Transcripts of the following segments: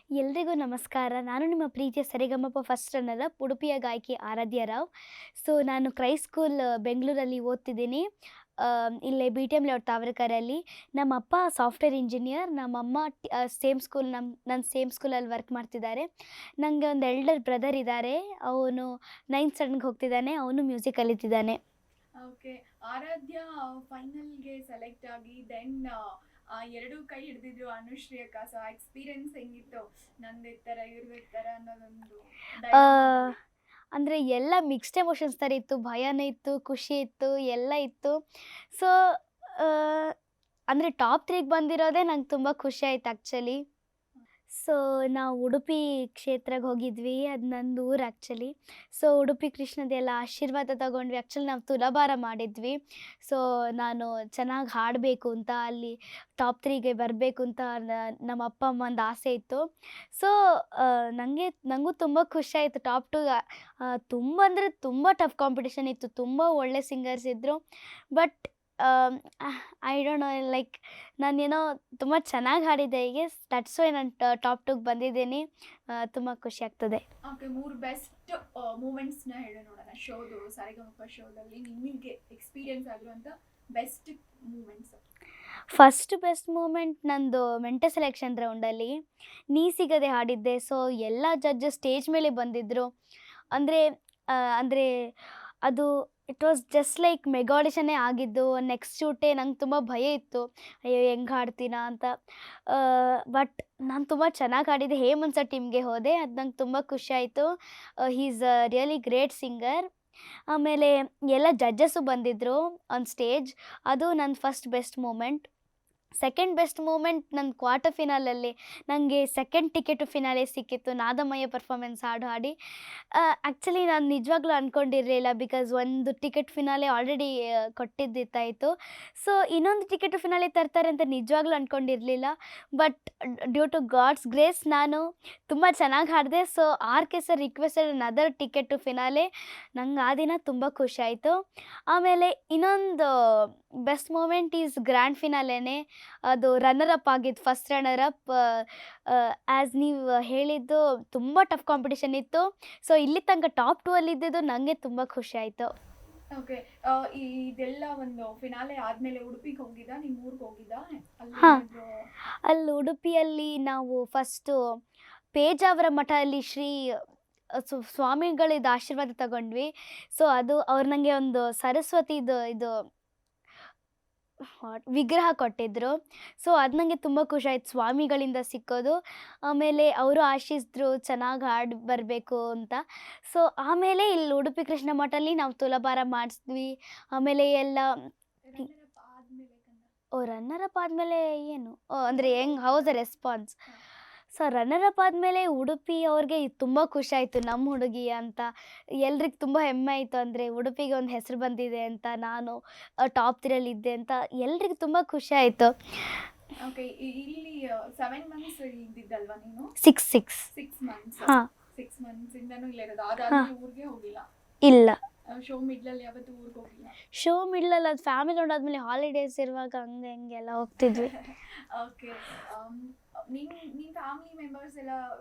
ಎಲ್ರಿಗೂ ನಮಸ್ಕಾರ. ನಾನು ನಿಮ್ಮ ಪ್ರೀತಿಯ ಸರಿಗಮಪ ಫಸ್ಟ್ ರನ್ನರ್ ಉಡುಪಿಯ ಗಾಯಕಿ ಆರಾಧ್ಯ ರಾವ್. ಸೊ ನಾನು ಕ್ರೈಸ್ಟ್ ಸ್ಕೂಲ್ ಬೆಂಗಳೂರಲ್ಲಿ ಓದ್ತಿದ್ದೀನಿ. ಇಲ್ಲೇ ಬಿ ಟಿ ಎಮ್ ಲೇಔಟ್ ತಾವರೆಕೆರೆಯಲ್ಲಿ. ನಮ್ಮಪ್ಪ ಸಾಫ್ಟ್ವೇರ್ ಇಂಜಿನಿಯರ್, ನಮ್ಮಮ್ಮ ಸೇಮ್ ಸ್ಕೂಲ್ ನನ್ನ ಸೇಮ್ ಸ್ಕೂಲಲ್ಲಿ ವರ್ಕ್ ಮಾಡ್ತಿದ್ದಾರೆ. ನನಗೆ ಒಂದು ಎಲ್ಡರ್ ಬ್ರದರ್ ಇದ್ದಾರೆ. ಅವನು 9th ಸ್ಟ್ಯಾಂಡರ್ಡ್ಗೆ ಹೋಗ್ತಿದ್ದಾನೆ. ಅವನು ಮ್ಯೂಸಿಕ್ ಕಲಿತಿದ್ದಾನೆ. ಓಕೆ. ಆರಾಧ್ಯ ಫೈನಲ್ಗೆ ಸೆಲೆಕ್ಟ್ ಆಗಿ ದೆನ್ ಎರಡು ಕೈ ಹಿಡಿದಿದ್ರು ಅನುಶ್ರೀ ಅಕ್ಕ. ಸೊ ಆ ಎಕ್ಸ್ಪೀರಿಯನ್ಸ್ ಹೆಂಗಿತ್ತು? ನಂದು ಇರ್ತಾರ ಇವ್ರದ್ದು ಇರ್ತಾರ ಅನ್ನೋದೊಂದು ಅಂದರೆ ಎಲ್ಲ ಮಿಕ್ಸ್ಡ್ ಎಮೋಷನ್ಸ್ ಥರ ಇತ್ತು. ಭಯನೂ ಇತ್ತು, ಖುಷಿ ಇತ್ತು, ಎಲ್ಲ ಇತ್ತು. ಸೊ ಅಂದರೆ ಟಾಪ್ 3ಗೆ ಬಂದಿರೋದೇ ನಂಗೆ ತುಂಬ ಖುಷಿ ಆಯ್ತು ಆ್ಯಕ್ಚುಲಿ. ಸೊ ನಾವು ಉಡುಪಿ ಕ್ಷೇತ್ರಕ್ಕೆ ಹೋಗಿದ್ವಿ. ಅದು ನಂದು ಊರು ಆ್ಯಕ್ಚುಲಿ. ಸೊ ಉಡುಪಿ ಕೃಷ್ಣದೆಲ್ಲ ಆಶೀರ್ವಾದ ತಗೊಂಡ್ವಿ. ಆ್ಯಕ್ಚುಲಿ ನಾವು ತುಲಾಭಾರ ಮಾಡಿದ್ವಿ. ಸೊ ನಾನು ಚೆನ್ನಾಗಿ ಹಾಡಬೇಕು ಅಂತ, ಅಲ್ಲಿ ಟಾಪ್ 3ಗೆ ಬರಬೇಕು ಅಂತ ನಮ್ಮ ಅಪ್ಪ ಅಮ್ಮಂದು ಆಸೆ ಇತ್ತು. ಸೊ ನನಗೂ ತುಂಬ ಖುಷಿ ಆಯಿತು. ಟಾಪ್ 2 ತುಂಬ ಅಂದರೆ ತುಂಬ ಟಫ್ ಕಾಂಪಿಟೇಷನ್ ಇತ್ತು. ತುಂಬ ಒಳ್ಳೆ ಸಿಂಗರ್ಸ್ ಇದ್ದರು. But I don't know, like ನಾನೇನೋ ತುಂಬ ಚೆನ್ನಾಗಿ ಹಾಡಿದ್ದೆ. ಹೀಗೆ ದಟ್ಸ್ ವೈ ನಾನು ಟಾಪ್ 2ಗೆ ಬಂದಿದ್ದೀನಿ. ತುಂಬ ಖುಷಿ ಆಗ್ತದೆ. ಓಕೆ, 3 ಬೆಸ್ಟ್ ಮೂಮೆಂಟ್ಸ್ನ ಹೇಳಿ ನೋಡೋಣ. ಶೋದು ಸಾರಿಗಮಪ ಶೋದಲ್ಲಿ ನಿಮಗೆ ಎಕ್ಸ್ಪೀರಿಯನ್ಸ್ ಆಗಿರುವಂಥ best moments. First best moment ನಂದು ಮೆಂಟಲ್ ಸೆಲೆಕ್ಷನ್ ರೌಂಡಲ್ಲಿ ನೀ ಸಿಗದೆ ಹಾಡಿದ್ದೆ. ಸೊ ಎಲ್ಲ ಜಡ್ಜಸ್ ಸ್ಟೇಜ್ ಮೇಲೆ ಬಂದಿದ್ದರು. ಅಂದರೆ ಅದು it was just like mega ಆಡಿಷನ್ನೇ ಆಗಿದ್ದು. ನೆಕ್ಸ್ಟ್ ಶೂಟೇ ನಂಗೆ ತುಂಬ ಭಯ ಇತ್ತು, ಅಯ್ಯೋ ಹೆಂಗೆ ಹಾಡ್ತೀನಾ ಅಂತ. ಬಟ್ ನಾನು ತುಂಬ ಚೆನ್ನಾಗಿ ಹಾಡಿದ್ದೆ. ಹೇಮಂತ್ ಸರ್ ಟೀಮ್ಗೆ ಹೋದೆ. ಅದು ನಂಗೆ ತುಂಬ ಖುಷಿ ಆಯಿತು. He is a really great singer. ಆಮೇಲೆ ಎಲ್ಲ ಜಡ್ಜಸ್ಸು ಬಂದಿದ್ದರು ಆನ್ ಸ್ಟೇಜ್. ಅದು ನನ್ನ first best moment. Second best moment ನನ್ನ ಕ್ವಾರ್ಟರ್ ಫಿನಾಲಲ್ಲಿ ನನಗೆ ಸೆಕೆಂಡ್ ಟಿಕೆಟು ಫಿನಾಲೆ ಸಿಕ್ಕಿತ್ತು, ನಾದಮಯ ಪರ್ಫಾಮೆನ್ಸ್ ಹಾಡು ಹಾಡಿ. ಆ್ಯಕ್ಚುಲಿ ನಾನು ನಿಜವಾಗ್ಲೂ ಅಂದ್ಕೊಂಡಿರಲಿಲ್ಲ, ಬಿಕಾಸ್ ಒಂದು ಟಿಕೆಟ್ ಫಿನಾಲೆ ಆಲ್ರೆಡಿ ಕೊಟ್ಟಿದ್ದಿತ್ತಾಯಿತು. ಸೊ ಇನ್ನೊಂದು ಟಿಕೆಟು ಫಿನಾಲೆ ತರ್ತಾರೆ ಅಂತ ನಿಜವಾಗ್ಲೂ ಅಂದ್ಕೊಂಡಿರಲಿಲ್ಲ. But due to God's grace ನಾನು ತುಂಬ ಚೆನ್ನಾಗಿ ಹಾಡಿದೆ. So RK sir requested another ticket to finale. ನಂಗೆ ಆ ದಿನ ತುಂಬ ಖುಷಿ ಆಯಿತು. ಆಮೇಲೆ ಇನ್ನೊಂದು ಬೆಸ್ಟ್ ಮೂಮೆಂಟ್ ಈಸ್ ಗ್ರ್ಯಾಂಡ್ ಫಿನಾಲೆನೇ. ಅದು ರನ್ನರ್ ಅಪ್ ಆಗಿದ್ದು, ಫಸ್ಟ್ ರನ್ನರ್ ಅಪ್. ಆ್ಯಸ್ ನೀವು ಹೇಳಿದ್ದು ತುಂಬ ಟಫ್ ಕಾಂಪಿಟೇಷನ್ ಇತ್ತು. ಸೊ ಇಲ್ಲಿ ತನಕ ಟಾಪ್ 2 ಇದ್ದಿದ್ದು ನನಗೆ ತುಂಬ ಖುಷಿ ಆಯಿತು. ಓಕೆ, ಇದೆಲ್ಲ ಒಂದು ಫಿನಾಲೆ ಆದಮೇಲೆ ಉಡುಪಿಗೆ ಹೋಗಿದ್ದ, ನಿಮ್ಮ ಊರಿಗೆ ಹೋಗಿದ್ದ? ಹಾಂ, ಅಲ್ಲಿ ಉಡುಪಿಯಲ್ಲಿ ನಾವು ಫಸ್ಟು ಪೇಜಾವರ ಮಠದಲ್ಲಿ ಶ್ರೀ ಸ್ವಾಮಿಗಳಿದ್ದು ಆಶೀರ್ವಾದ ತಗೊಂಡ್ವಿ. ಸೊ ಅದು ಅವ್ರು ನನಗೆ ಒಂದು ಸರಸ್ವತಿದು ಇದು ವಿಗ್ರಹ ಕೊಟ್ಟಿದ್ದರು. ಸೊ ಅದು ನನಗೆ ತುಂಬ ಖುಷಿ ಆಯ್ತು, ಸ್ವಾಮಿಗಳಿಂದ ಸಿಕ್ಕೋದು. ಆಮೇಲೆ ಅವರು ಆಶಿಸಿದ್ರು ಚೆನ್ನಾಗಿ ಹಾಡು ಬರಬೇಕು ಅಂತ. ಸೊ ಆಮೇಲೆ ಇಲ್ಲಿ ಉಡುಪಿ ಕೃಷ್ಣ ಮಠಲ್ಲಿ ನಾವು ತುಲಾಭಾರ ಮಾಡಿಸಿದ್ವಿ. ಆಮೇಲೆ ಎಲ್ಲ ರನ್ನರ್ ಅಪ್ ಆದಮೇಲೆ ಏನು ಅಂದರೆ ಹೆಂಗೆ house the response. So runner up ಆದಮೇಲೆ ಉಡುಪಿ ಅವ್ರಿಗೆ ತುಂಬ ಖುಷಿ ಆಯಿತು, ನಮ್ಮ ಹುಡುಗಿ ಅಂತ. ಎಲ್ರಿಗೆ ತುಂಬ ಹೆಮ್ಮೆ ಆಯಿತು. ಅಂದರೆ ಉಡುಪಿಗೆ ಒಂದು ಹೆಸರು ಬಂದಿದೆ ಅಂತ, ನಾನು ಟಾಪ್ 3 ಇದ್ದೆ ಅಂತ ಎಲ್ರಿಗೂ ತುಂಬ ಖುಷಿ ಆಯಿತು. ಓಕೆ, ಇಲ್ಲಿ 7 ಮಂತ್ಸ್ ಇದ್ದಿದ್ದಲ್ವಾ ನೀನು? 6 ಮಂತ್ಸ್. ಹಾಂ, 6 ಮಂತ್ಸಿಂದನೂ ಇಲ್ಲೇ ಇರೋದು. ಅದಾದ್ಮೇಲೆ ಊರಿಗೆ ಹೋಗಿಲ್ಲ? ಇಲ್ಲ. ಶೋ ಮಿಡ್ಲಲ್ಲಿ ಯಾವತ್ತೂ ಊರಿಗೆ ಹೋಗಿಲ್ಲ? ಶೋ ಮಿಡ್ಲಲ್ಲಿ ಅದು ಫ್ಯಾಮಿಲಿ ನೋಡಾದ್ಮೇಲೆ ಹಾಲಿಡೇಸ್ ಇರುವಾಗ ಹಂಗೆ ಹಿಂಗೆಲ್ಲ ಹೋಗ್ತಿದ್ವಿ. ಓಕೆ, ನಿನ್ನ ಫ್ಯಾಮಿಲಿ ಮೆಂಬರ್ಸ್ ಎಲ್ಲ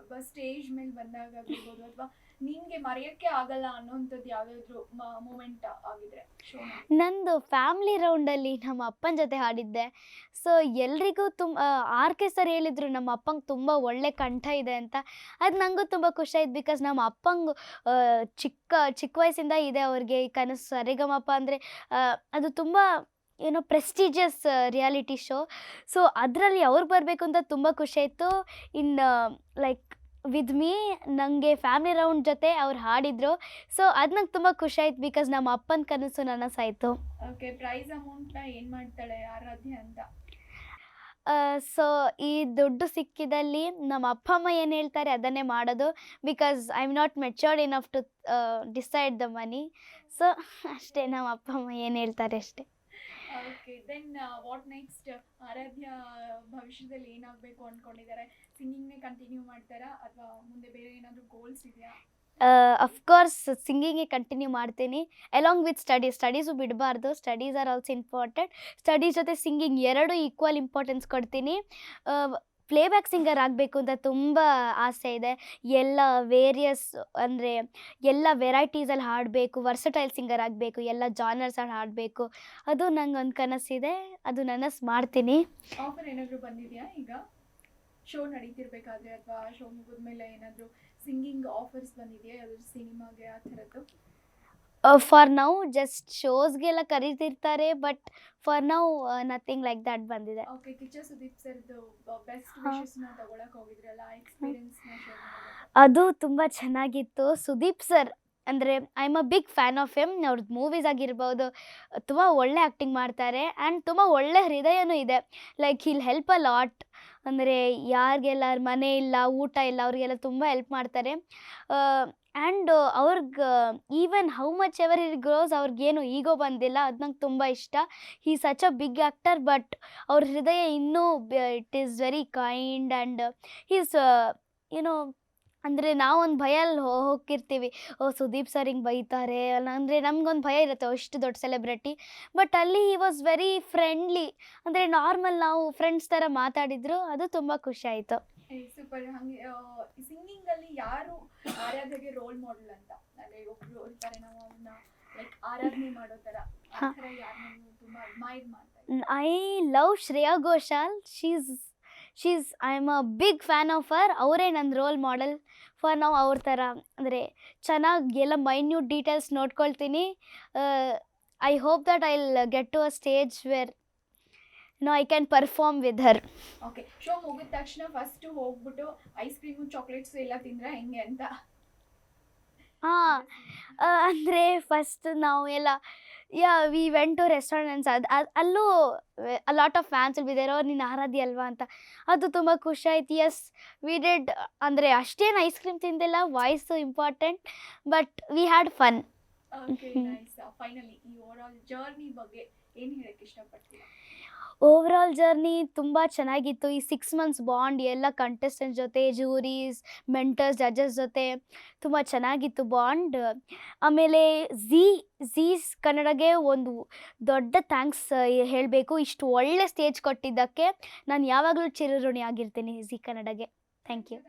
ಸ್ಟೇಜ್ ಮೇಲೆ ಬಂದಾಗ ಆಗಿರ್ಬೋದು, ಅಥವಾ ನಿನಗೆ ಮರೆಯೋಕ್ಕೆ ಆಗಲ್ಲ ಅನ್ನೋಂಥದ್ದು ಯಾವುದಾದ್ರೂ ಮೂಮೆಂಟ್ ಆಗಿದ್ರೆ ಶೋ? ನಂದು ಫ್ಯಾಮ್ಲಿ ರೌಂಡಲ್ಲಿ ನಮ್ಮ ಅಪ್ಪನ ಜೊತೆ ಹಾಡಿದ್ದೆ. ಸೊ ಎಲ್ರಿಗೂ RK ಸರ್ ಹೇಳಿದರು ನಮ್ಮ ಅಪ್ಪಂಗೆ ತುಂಬ ಒಳ್ಳೆ ಕಂಠ ಇದೆ ಅಂತ. ಅದು ನನಗೂ ತುಂಬ ಖುಷಿ ಆಯ್ತು, ಬಿಕಾಸ್ ನಮ್ಮ ಅಪ್ಪಂಗೆ ಚಿಕ್ಕ ವಯಸ್ಸಿಂದ ಇದೆ ಅವ್ರಿಗೆ ಈ ಕನಸು. ಸರಿಗಮಪ ಅಂದರೆ ಅದು ತುಂಬ ಏನೋ ಪ್ರೆಸ್ಟೀಜಿಯಸ್ ರಿಯಾಲಿಟಿ ಶೋ. ಸೊ ಅದರಲ್ಲಿ ಅವ್ರು ಬರಬೇಕು ಅಂತ ತುಂಬ ಖುಷಿ ಆಯಿತು. ಇನ್ನು ಲೈಕ್ ವಿತ್ ಮೀ ನನಗೆ ಫ್ಯಾಮಿಲಿ ರೌಂಡ್ ಜೊತೆ ಅವ್ರು ಹಾಡಿದರು. ಸೊ ಅದು ನಂಗೆ ತುಂಬ ಖುಷಿ ಆಯ್ತು, ಬಿಕಾಸ್ ನಮ್ಮ ಅಪ್ಪನ ಕನಸು ನನಸಾಯಿತು. ಓಕೆ, ಪ್ರೈಸ್ ಅಮೌಂಟ್ನ ಏನು ಮಾಡ್ತಾಳೆ ಆರಾಧ್ಯ ಅಂತ? ಸೊ ಈ ದುಡ್ಡು ಸಿಕ್ಕಿದಲ್ಲಿ ನಮ್ಮ ಅಪ್ಪ ಅಮ್ಮ ಏನು ಹೇಳ್ತಾರೆ ಅದನ್ನೇ ಮಾಡೋದು, because I am not matured enough to decide the money. So ಅಷ್ಟೇ, ನಮ್ಮ ಅಪ್ಪ ಅಮ್ಮ ಏನು ಹೇಳ್ತಾರೆ ಅಷ್ಟೇ. Okay, then what next? Aaradhya ಭವಿಷ್ಯದಲ್ಲಿ ಏನಾಗಬೇಕು ಅಂದ್ಕೊಂಡಿದ್ದಾರೆ? ಸಿಂಗಿಂಗ್ನೇ ಕಂಟಿನ್ಯೂ ಮಾಡ್ತಾರಾ ಅಥವಾ ಮುಂದೆ ಬೇರೆ ಏನಾದರೂ ಗೋಲ್ಸ್ ಇದೆಯಾ? ಅಫ್ಕೋರ್ಸ್ ಸಿಂಗಿಂಗೇ ಕಂಟಿನ್ಯೂ ಮಾಡ್ತೀನಿ, ಅಲಾಂಗ್ ವಿತ್ ಸ್ಟಡೀಸು ಬಿಡಬಾರ್ದು. Studies are also important. Studies ಜೊತೆ ಸಿಂಗಿಂಗ್ ಎರಡೂ ಈಕ್ವಲ್ ಇಂಪಾರ್ಟೆನ್ಸ್ ಕೊಡ್ತೀನಿ. ಪ್ಲೇಬ್ಯಾಕ್ ಸಿಂಗರ್ ಆಗಬೇಕು ಅಂತ ತುಂಬ ಆಸೆ ಇದೆ. ಎಲ್ಲ ವೇರಿಯಸ್ ಅಂದರೆ ಎಲ್ಲ ವೆರೈಟೀಸಲ್ಲಿ ಹಾಡಬೇಕು, ವರ್ಸಟೈಲ್ ಸಿಂಗರ್ ಆಗಬೇಕು, ಎಲ್ಲ ಜಾನರ್ಸಲ್ಲಿ ಹಾಡಬೇಕು. ಅದು ನಂಗೊಂದು ಕನಸಿದೆ, ಅದು ನನಸು ಮಾಡ್ತೀನಿ. ಆಫರ್ ಏನಾದರೂ ಬಂದಿದೆಯಾ ಈಗ ಶೋ ನಡೀತಿರ್ಬೇಕಾದ್ರೆ, ಅಥವಾ ಶೋ ಮುಗಿದ್ಮೇಲೆ ಏನಾದರೂ ಸಿಂಗಿಂಗ್ ಆಫರ್ಸ್ ಬಂದಿದೆಯಾ ಯಾವ್ದಾದ್ರು ಸಿನಿಮಾಗೆ ಆ ಥರದ್ದು? ಫಾರ್ ನೌ ಜಸ್ಟ್ ಶೋಸ್ಗೆಲ್ಲ ಕರೀತಿರ್ತಾರೆ, but for now nothing like that ಬಂದಿದೆ. ಓಕೆ, ಕಿಚ್ಚ ಸುದೀಪ್ ಸರ್ದು ಬೆಸ್ಟ್ ಹಾ. ವಿಶಸ್ನ ತಗೊಳಕ್ ಹೋಗಿದ್ರಲ್ಲ, ಆ ಎಕ್ಸ್ಪೀರಿಯನ್ಸ್ನ ಶೇರ್ ಮಾಡೋದು. ಅದು ತುಂಬ ಚೆನ್ನಾಗಿತ್ತು. ಸುದೀಪ್ ಸರ್ ಅಂದರೆ I am a big fan of him. ಅವ್ರದ್ದು ಮೂವೀಸ್ ಆಗಿರ್ಬೋದು, ತುಂಬ ಒಳ್ಳೆ ಆ್ಯಕ್ಟಿಂಗ್ ಮಾಡ್ತಾರೆ ಆ್ಯಂಡ್ ತುಂಬ ಒಳ್ಳೆ ಹೃದಯನೂ ಇದೆ. Like hill help a lot. ಅಂದರೆ ಯಾರಿಗೆಲ್ಲ ಮನೆ ಇಲ್ಲ, ಊಟ ಇಲ್ಲ, ಅವ್ರಿಗೆಲ್ಲ ತುಂಬ ಹೆಲ್ಪ್ ಮಾಡ್ತಾರೆ. ಆ್ಯಂಡ್ ಅವ್ರಿಗೆ even how much ever it grows ಅವ್ರಿಗೇನು ಈಗೋ ಬಂದಿಲ್ಲ. ಅದು ನಂಗೆ ತುಂಬ ಇಷ್ಟ. He such a big actor, but ಅವ್ರ ಹೃದಯ ಇನ್ನೂ it is very kind and he's ಏನೋ ಅಂದರೆ ನಾವೊಂದು ಭಯಲ್ಲಿ ಹೋಗಿರ್ತೀವಿ, ಓ ಸುದೀಪ್ ಸರ್ ಹಿಂಗೆ ಬೈತಾರೆ ಅಂದರೆ ನಮಗೊಂದು ಭಯ ಇರುತ್ತೆ, ಅಷ್ಟು ದೊಡ್ಡ ಸೆಲೆಬ್ರಿಟಿ. ಬಟ್ ಅಲ್ಲಿ ಹಿ ವಾಸ್ ವೆರಿ ಫ್ರೆಂಡ್ಲಿ. ಅಂದರೆ ನಾರ್ಮಲ್ ನಾವು ಫ್ರೆಂಡ್ಸ್ ಥರ ಮಾತಾಡಿದ್ರು, ಅದು ತುಂಬ ಖುಷಿ ಆಯಿತು. ಸೂಪರ್. ಹಂಗೆ ಸಿಂಗಿಂಗ್ ಅಲ್ಲಿ ಯಾರು ಆರಾಧ್ಯಗೆ ರೋಲ್ ಮಾಡೆಲ್ ಅಂತ, ಅಂದ್ರೆ ಒಬ್ರು ಇರ್ತಾರೆ ನಾವು ಅವ್ರನ್ನ ಲೈಕ್ ಆರಾಧನೆ ಮಾಡೋ ತರ, ಆ ಥರ ಯಾರನ್ನ ನೀವು ತುಂಬಾ ಅಡ್ಮೈರ್ ಮಾಡ್ತಾ ಇದ್ದೀರಾ? I love Shreya Ghoshal. I am a big fan of her. ಅವರೇ ನನ್ನ ರೋಲ್ ಮಾಡೆಲ್. ಫಾರ್ ನಾವು ಅವ್ರ ಥರ ಅಂದರೆ ಚೆನ್ನಾಗಿ ಎಲ್ಲ ಮೈನ್ಯೂಟ್ ಡೀಟೇಲ್ಸ್ ನೋಡ್ಕೊಳ್ತೀನಿ. I hope that I will get to a stage where I can perform with her. Okay, show ಮುಗಿದ ತಕ್ಷಣ ಫಸ್ಟ್ ಹೋಗ್ಬಿಟ್ಟು ಐಸ್ ಕ್ರೀಮು ಚಾಕ್ಲೇಟ್ಸ್ ಎಲ್ಲ ತಿಂದ್ರೆ ಹೆಂಗೆ ಅಂತ? ಹಾಂ, ಅಂದರೆ ಫಸ್ಟ್ ನಾವು ಎಲ್ಲ ವಿ ವೆಂಟ್ ಟು ರೆಸ್ಟೋರೆಂಟ್ಸ್. ಅಲ್ಲೂ a lot of fans will be there. ನೀನು ಆರಾಧ್ಯ ಅಲ್ವಾ ಅಂತ. ಅದು ತುಂಬ ಖುಷಿ ಆಯ್ತು. Yes we did. ಅಂದರೆ ಅಷ್ಟೇನು ಐಸ್ ಕ್ರೀಮ್ ತಿಂದಿಲ್ಲ, voice important, but we had fun. Okay, nice. Finally ಈ ಓವರ್ ಆಲ್ ಜರ್ನಿ ಬಗ್ಗೆ ಏನು ಹೇಳಕ್ಕೆ ಇಷ್ಟಪಡ್ತೀರಾ? ಓವರಾಲ್ ಜರ್ನಿ ತುಂಬ ಚೆನ್ನಾಗಿತ್ತು. ಈ 6 ಮಂತ್ಸ್ ಬಾಂಡ್ ಎಲ್ಲ ಕಂಟೆಸ್ಟೆಂಟ್ಸ್ ಜೊತೆ, ಜೂರೀಸ್, ಮೆಂಟರ್ಸ್, ಜಡ್ಜಸ್ ಜೊತೆ ತುಂಬ ಚೆನ್ನಾಗಿತ್ತು ಬಾಂಡ್. ಆಮೇಲೆ ಝೀ ಕನ್ನಡಗೆ ಒಂದು ದೊಡ್ಡ ಥ್ಯಾಂಕ್ಸ್ ಹೇಳಬೇಕು. ಇಷ್ಟು ಒಳ್ಳೆ ಸ್ಟೇಜ್ ಕೊಟ್ಟಿದ್ದಕ್ಕೆ ನಾನು ಯಾವಾಗಲೂ ಚಿರಋಣಿ ಆಗಿರ್ತೀನಿ ಝೀ ಕನ್ನಡಗೆ. Thank you.